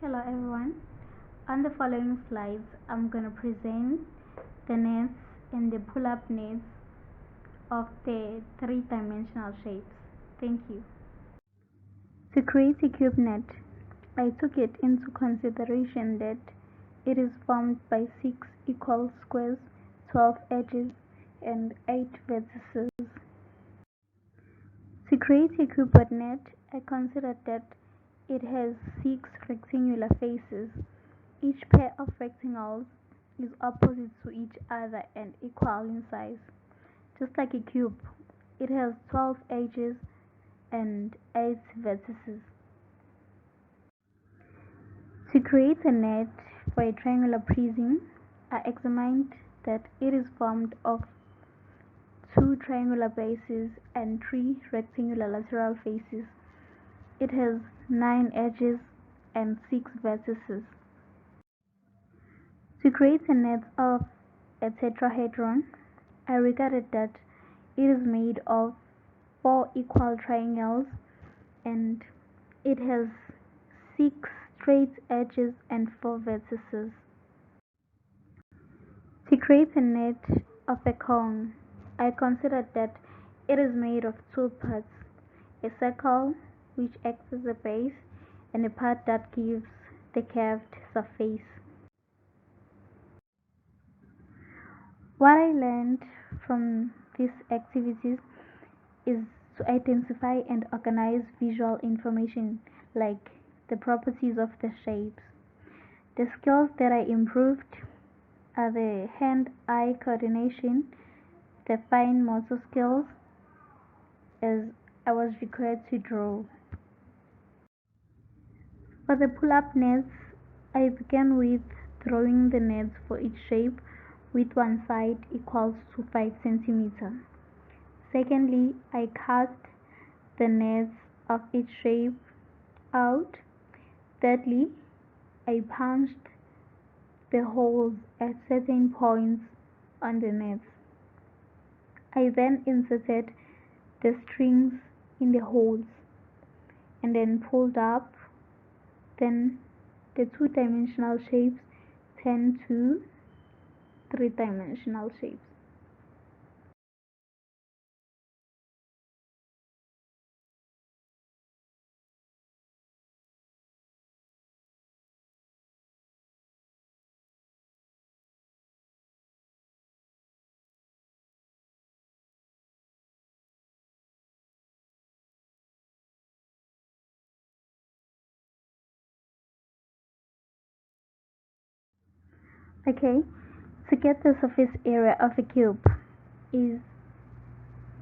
Hello everyone. On the following slides, I'm going to present the needs and the pull-up needs of the three-dimensional shapes. Thank you. To create a cube net, I took it into consideration that it is formed by 6 equal squares, 12 edges, and 8 vertices. To create a cuboid net, I considered that it has 6 rectangular faces. Each pair of rectangles is opposite to each other and equal in size. Just like a cube, it has 12 edges and 8 vertices. To create a net for a triangular prism, I examined that it is formed of 2 triangular bases and 3 rectangular lateral faces. It has 9 edges and 6 vertices. To create a net of a tetrahedron, I regarded that it is made of 4 equal triangles and it has 6 straight edges and 4 vertices. To create a net of a cone, I considered that it is made of 2 parts, a circle which acts as a base and a part that gives the curved surface. What I learned from these activities is to identify and organize visual information like the properties of the shapes. The skills that I improved are the hand-eye coordination, the fine motor skills, as I was required to draw. For the pull-up nets, I began with drawing the nets for each shape with one side equals to 5 centimeters. Secondly, I cut the nets of each shape out. Thirdly, I punched the holes at certain points on the nets. I then inserted the strings in the holes and then pulled up. Then the two-dimensional shapes turn to three-dimensional shapes. Okay, to get the surface area of a cube is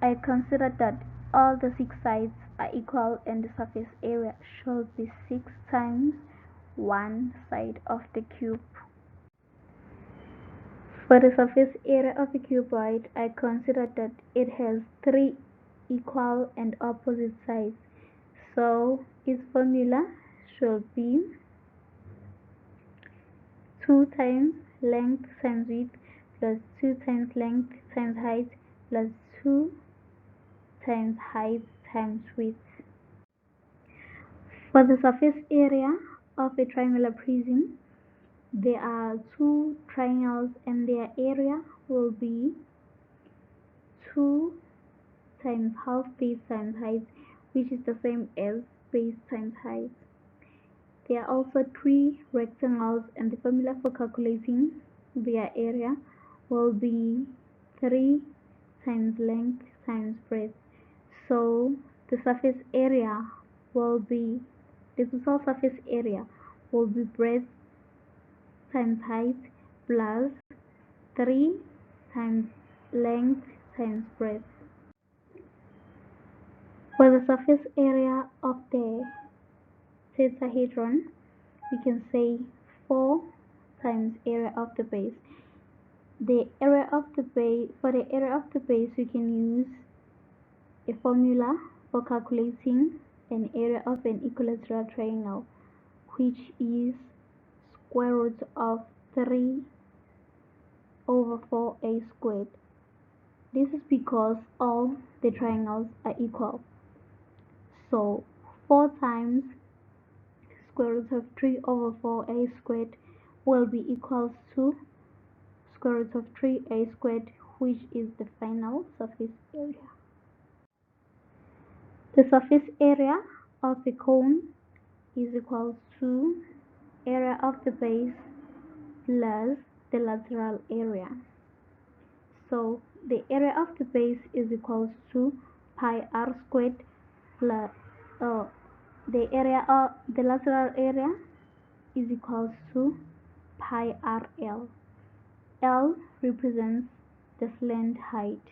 I consider that all the 6 sides are equal and the surface area should be 6 times one side of the cube. For the surface area of a cuboid, I consider that it has 3 equal and opposite sides. So its formula should be 2 times length times width plus 2 times length times height plus 2 times height times width. For the surface area of a triangular prism, there are 2 triangles and their area will be 2 times half base times height, which is the same as base times height. There are also 3 rectangles and the formula for calculating their area will be 3 times length times breadth. So the surface area will be, the total surface area will be breadth times height plus 3 times length times breadth. For the surface area of the tetrahedron, we can say 4 times area of the base. The area of the base, for the area of the base, we can use a formula for calculating an area of an equilateral triangle, which is square root of 3 over 4a squared. This is because all the triangles are equal. So 4 times square root of 3 over 4a squared will be equals to square root of 3a squared, which is the final surface area. The surface area of the cone is equals to area of the base plus the lateral area. So the area of the base is equals to pi r squared plus the area of the lateral area is equals to pi rl. L represents the slant height.